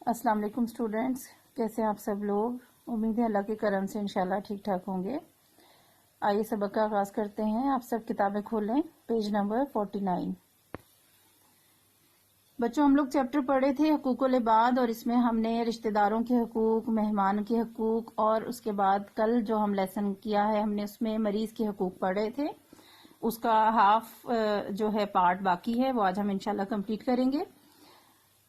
السلام علیکم اسٹوڈینٹس، کیسے ہیں آپ سب لوگ؟ امید ہے اللہ کے کرم سے انشاءاللہ ٹھیک ٹھاک ہوں گے۔ آئیے سبق کا آغاز کرتے ہیں۔ آپ سب کتابیں کھولیں، پیج نمبر 49۔ بچوں، ہم لوگ چیپٹر پڑھے تھے حقوق العباد، اور اس میں ہم نے رشتہ داروں کے حقوق، مہمان کے حقوق، اور اس کے بعد کل جو ہم لیسن کیا ہے ہم نے اس میں مریض کے حقوق پڑھے تھے۔ اس کا ہاف جو ہے پارٹ باقی ہے، وہ آج ہم انشاءاللہ کمپلیٹ کریں گے۔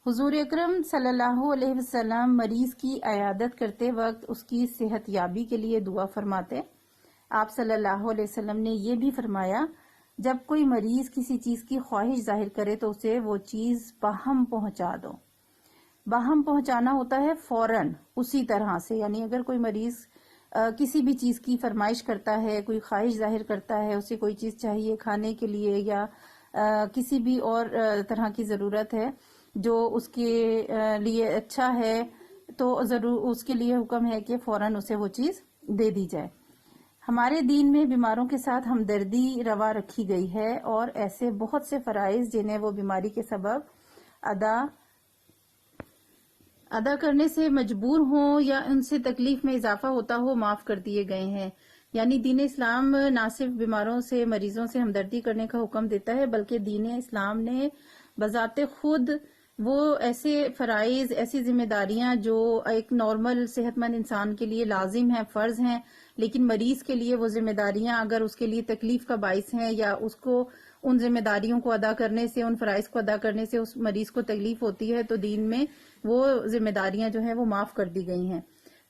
حضور اکرم صلی اللہ علیہ وسلم مریض کی عیادت کرتے وقت اس کی صحت یابی کے لیے دعا فرماتے۔ آپ صلی اللہ علیہ وسلم نے یہ بھی فرمایا، جب کوئی مریض کسی چیز کی خواہش ظاہر کرے تو اسے وہ چیز باہم پہنچا دو۔ باہم پہنچانا ہوتا ہے فوراً، اسی طرح سے، یعنی اگر کوئی مریض کسی بھی چیز کی فرمائش کرتا ہے، کوئی خواہش ظاہر کرتا ہے، اسے کوئی چیز چاہیے کھانے کے لیے یا کسی بھی اور طرح کی ضرورت ہے جو اس کے لیے اچھا ہے، تو ضرور اس کے لیے حکم ہے کہ فوراً اسے وہ چیز دے دی جائے۔ ہمارے دین میں بیماروں کے ساتھ ہمدردی روا رکھی گئی ہے، اور ایسے بہت سے فرائض جنہیں وہ بیماری کے سبب ادا کرنے سے مجبور ہوں یا ان سے تکلیف میں اضافہ ہوتا ہو، معاف کر دیے گئے ہیں۔ یعنی دین اسلام نہ صرف بیماروں سے، مریضوں سے ہمدردی کرنے کا حکم دیتا ہے، بلکہ دین اسلام نے بذات خود وہ ایسے فرائض، ایسی ذمہ داریاں جو ایک نارمل صحت مند انسان کے لیے لازم ہیں، فرض ہیں، لیکن مریض کے لیے وہ ذمہ داریاں اگر اس کے لیے تکلیف کا باعث ہیں یا اس کو ان ذمہ داریوں کو ادا کرنے سے، ان فرائض کو ادا کرنے سے اس مریض کو تکلیف ہوتی ہے، تو دین میں وہ ذمہ داریاں جو ہیں وہ معاف کر دی گئی ہیں۔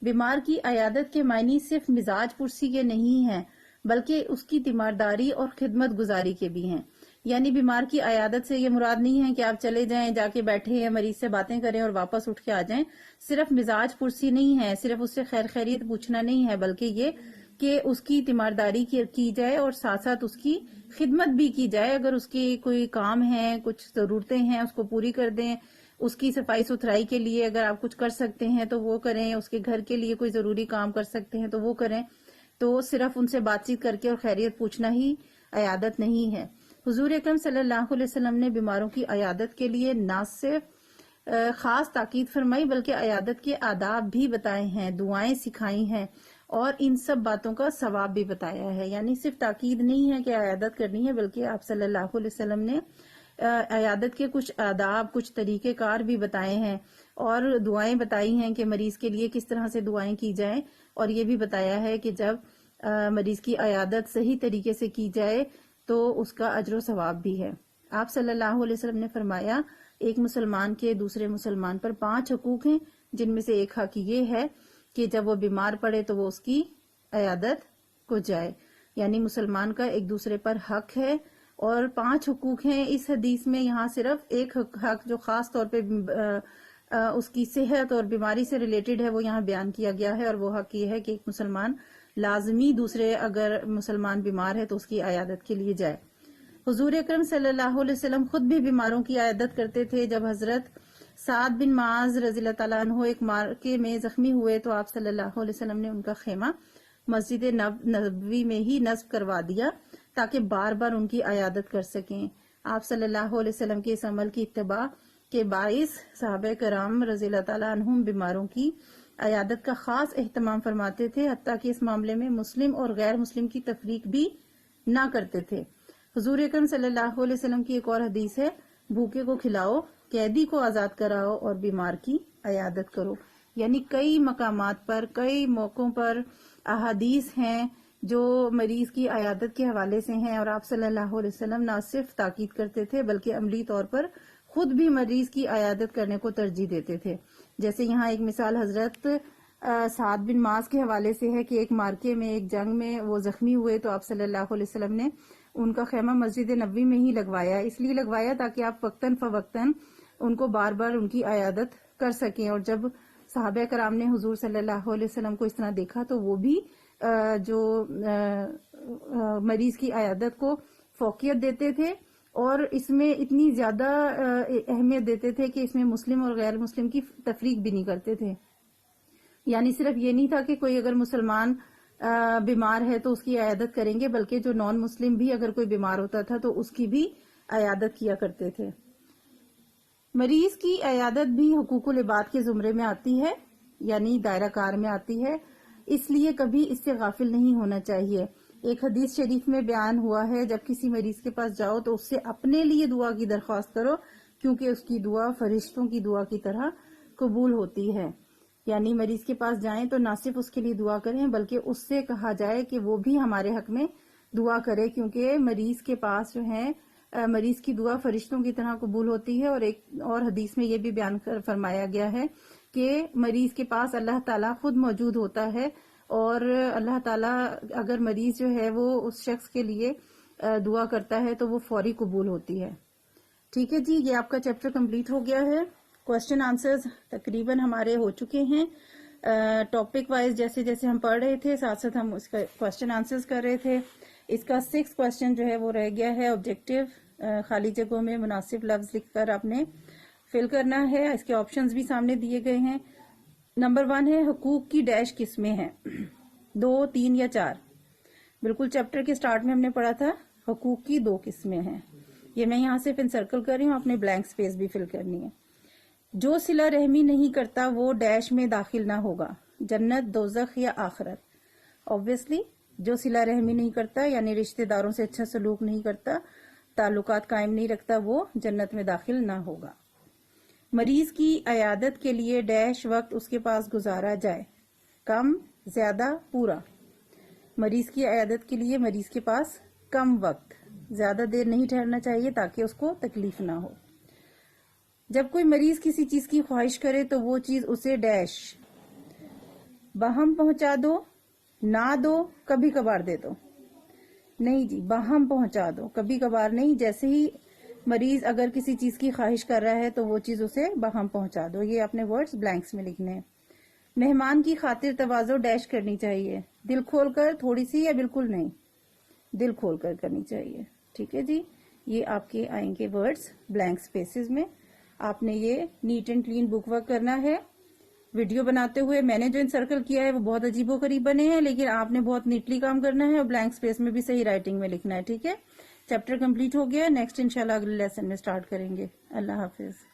بیمار کی عیادت کے معنی صرف مزاج پرسی کے نہیں ہیں، بلکہ اس کی تیمارداری اور خدمت گزاری کے بھی ہیں۔ یعنی بیمار کی عیادت سے یہ مراد نہیں ہے کہ آپ چلے جائیں، جا کے بیٹھے یا مریض سے باتیں کریں اور واپس اٹھ کے آ جائیں۔ صرف مزاج پرسی نہیں ہے، صرف اس سے خیر خیریت پوچھنا نہیں ہے، بلکہ یہ کہ اس کی تیمارداری کی جائے اور ساتھ ساتھ اس کی خدمت بھی کی جائے۔ اگر اس کی کوئی کام ہے، کچھ ضرورتیں ہیں، اس کو پوری کر دیں۔ اس کی صفائی ستھرائی کے لیے اگر آپ کچھ کر سکتے ہیں تو وہ کریں، اس کے گھر کے لیے کوئی ضروری کام کر سکتے ہیں تو وہ کریں۔ تو صرف ان سے بات چیت کر کے اور خیریت پوچھنا ہی عیادت نہیں ہے۔ حضور اکرم صلی اللہ علیہ وسلم نے بیماروں کی عیادت کے لیے نہ صرف خاص تاکید فرمائی، بلکہ عیادت کے آداب بھی بتائے ہیں، دعائیں سکھائی ہیں، اور ان سب باتوں کا ثواب بھی بتایا ہے۔ یعنی صرف تاکید نہیں ہے کہ عیادت کرنی ہے، بلکہ آپ صلی اللہ علیہ وسلم نے عیادت کے کچھ آداب، کچھ طریقہ کار بھی بتائے ہیں، اور دعائیں بتائی ہیں کہ مریض کے لیے کس طرح سے دعائیں کی جائیں، اور یہ بھی بتایا ہے کہ جب مریض کی عیادت صحیح طریقے سے کی جائے تو اس کا اجر و ثواب بھی ہے۔ آپ صلی اللہ علیہ وسلم نے فرمایا، ایک مسلمان کے دوسرے مسلمان پر 5 حقوق ہیں، جن میں سے ایک حق یہ ہے کہ جب وہ بیمار پڑے تو وہ اس کی عیادت کو جائے۔ یعنی مسلمان کا ایک دوسرے پر حق ہے، اور 5 حقوق ہیں۔ اس حدیث میں یہاں صرف ایک حق جو خاص طور پہ اس کی صحت اور بیماری سے ریلیٹڈ ہے وہ یہاں بیان کیا گیا ہے، اور وہ حق یہ ہے کہ ایک مسلمان لازمی دوسرے اگر مسلمان بیمار ہے تو اس کی عیادت کے لیے جائے۔ حضور اکرم صلی اللہ علیہ وسلم خود بھی بیماروں کی عیادت کرتے تھے۔ جب حضرت سعد بن معاذ رضی اللہ تعالیٰ عنہ ایک معرکے میں زخمی ہوئے تو آپ صلی اللہ علیہ وسلم نے ان کا خیمہ مسجد نبوی میں ہی نصب کروا دیا تاکہ بار بار ان کی عیادت کر سکیں۔ آپ صلی اللہ علیہ وسلم کے اس عمل کی اتباع کے باعث صحابہ کرام رضی اللہ تعالیٰ عنہم بیماروں کی عیادت کا خاص اہتمام فرماتے تھے، حتیٰ کہ اس معاملے میں مسلم اور غیر مسلم کی تفریق بھی نہ کرتے تھے۔ حضور اکرم صلی اللہ علیہ وسلم کی ایک اور حدیث ہے، بھوکے کو کھلاؤ، قیدی کو آزاد کراؤ، اور بیمار کی عیادت کرو۔ یعنی کئی مقامات پر، کئی موقعوں پر احادیث ہیں جو مریض کی عیادت کے حوالے سے ہیں، اور آپ صلی اللہ علیہ وسلم نہ صرف تاکید کرتے تھے بلکہ عملی طور پر خود بھی مریض کی عیادت کرنے کو ترجیح دیتے تھے۔ جیسے یہاں ایک مثال حضرت سعد بن معاذ کے حوالے سے ہے کہ ایک مارکے میں، ایک جنگ میں وہ زخمی ہوئے تو آپ صلی اللہ علیہ وسلم نے ان کا خیمہ مسجد نبوی میں ہی لگوایا۔ اس لیے لگوایا تاکہ آپ وقتاً فوقتاً ان کو بار بار ان کی عیادت کر سکیں، اور جب صحابہ کرام نے حضور صلی اللہ علیہ وسلم کو اس طرح دیکھا تو وہ بھی جو مریض کی عیادت کو فوقیت دیتے تھے، اور اس میں اتنی زیادہ اہمیت دیتے تھے کہ اس میں مسلم اور غیر مسلم کی تفریق بھی نہیں کرتے تھے۔ یعنی صرف یہ نہیں تھا کہ کوئی اگر مسلمان بیمار ہے تو اس کی عیادت کریں گے، بلکہ جو نان مسلم بھی اگر کوئی بیمار ہوتا تھا تو اس کی بھی عیادت کیا کرتے تھے۔ مریض کی عیادت بھی حقوق العباد کے زمرے میں آتی ہے، یعنی دائرہ کار میں آتی ہے، اس لیے کبھی اس سے غافل نہیں ہونا چاہیے۔ ایک حدیث شریف میں بیان ہوا ہے، جب کسی مریض کے پاس جاؤ تو اس سے اپنے لیے دعا کی درخواست کرو، کیونکہ اس کی دعا فرشتوں کی دعا کی طرح قبول ہوتی ہے۔ یعنی مریض کے پاس جائیں تو نہ صرف اس کے لیے دعا کریں بلکہ اس سے کہا جائے کہ وہ بھی ہمارے حق میں دعا کرے، کیونکہ مریض کے پاس جو ہے مریض کی دعا فرشتوں کی طرح قبول ہوتی ہے۔ اور ایک اور حدیث میں یہ بھی بیان فرمایا گیا ہے کہ مریض کے پاس اللہ تعالیٰ خود موجود ہوتا ہے، اور اللہ تعالیٰ اگر مریض جو ہے وہ اس شخص کے لیے دعا کرتا ہے تو وہ فوری قبول ہوتی ہے۔ ٹھیک ہے جی، یہ آپ کا چیپٹر کمپلیٹ ہو گیا ہے۔ کوشچن آنسرز تقریباً ہمارے ہو چکے ہیں۔ ٹاپک وائز جیسے جیسے ہم پڑھ رہے تھے ساتھ ساتھ ہم اس کا کوشچن آنسرز کر رہے تھے۔ اس کا 6 کوشچن جو ہے وہ رہ گیا ہے، آبجیکٹیو خالی جگہوں میں مناسب لفظ لکھ کر آپ نے فل کرنا ہے۔ اس کے آپشنز بھی سامنے دیے گئے ہیں۔ نمبر 1 ہے حقوق کی ڈیش قسمیں ہیں، 2، 3 یا 4۔ بالکل چیپٹر کے سٹارٹ میں ہم نے پڑھا تھا حقوق کی 2 قسمیں ہیں۔ یہ میں یہاں سے انسرکل کر رہی ہوں، آپ نے بلینک سپیس بھی فل کرنی ہے۔ جو صلہ رحمی نہیں کرتا وہ ڈیش میں داخل نہ ہوگا، جنت، دوزخ یا آخرت۔ obviously جو صلہ رحمی نہیں کرتا یعنی رشتہ داروں سے اچھا سلوک نہیں کرتا، تعلقات قائم نہیں رکھتا، وہ جنت میں داخل نہ ہوگا۔ مریض کی عیادت کے لیے ڈیش وقت اس کے پاس گزارا جائے، کم، زیادہ، پورا۔ مریض کی عیادت کے لیے مریض کے پاس کم وقت، زیادہ دیر نہیں ٹھہرنا چاہیے تاکہ اس کو تکلیف نہ ہو۔ جب کوئی مریض کسی چیز کی خواہش کرے تو وہ چیز اسے ڈیش باہم پہنچا دو، نہ دو، کبھی کبھار دے دو۔ نہیں جی، باہم پہنچا دو، کبھی کبھار نہیں۔ جیسے ہی مریض اگر کسی چیز کی خواہش کر رہا ہے تو وہ چیز اسے باہم پہنچا دو۔ یہ اپنے ورڈز بلینکس میں لکھنے ہیں۔ مہمان کی خاطر تواضع ڈیش کرنی چاہیے، دل کھول کر، تھوڑی سی یا بالکل نہیں، دل کھول کر کرنی چاہیے۔ ٹھیک ہے جی، یہ آپ کے آئیں گے ورڈز بلینک سپیسز میں۔ آپ نے یہ neat and clean book work کرنا ہے۔ ویڈیو بناتے ہوئے میں نے جو انسرکل کیا ہے وہ بہت عجیب و غریب بنے ہیں، لیکن آپ نے بہت نیٹلی کام کرنا ہے اور بلینک سپیس میں بھی صحیح رائٹنگ میں لکھنا ہے۔ ٹھیک ہے، چیپٹر کمپلیٹ ہو گیا، نیکسٹ انشاءاللہ اگلے لیسن میں سٹارٹ کریں گے۔ اللہ حافظ۔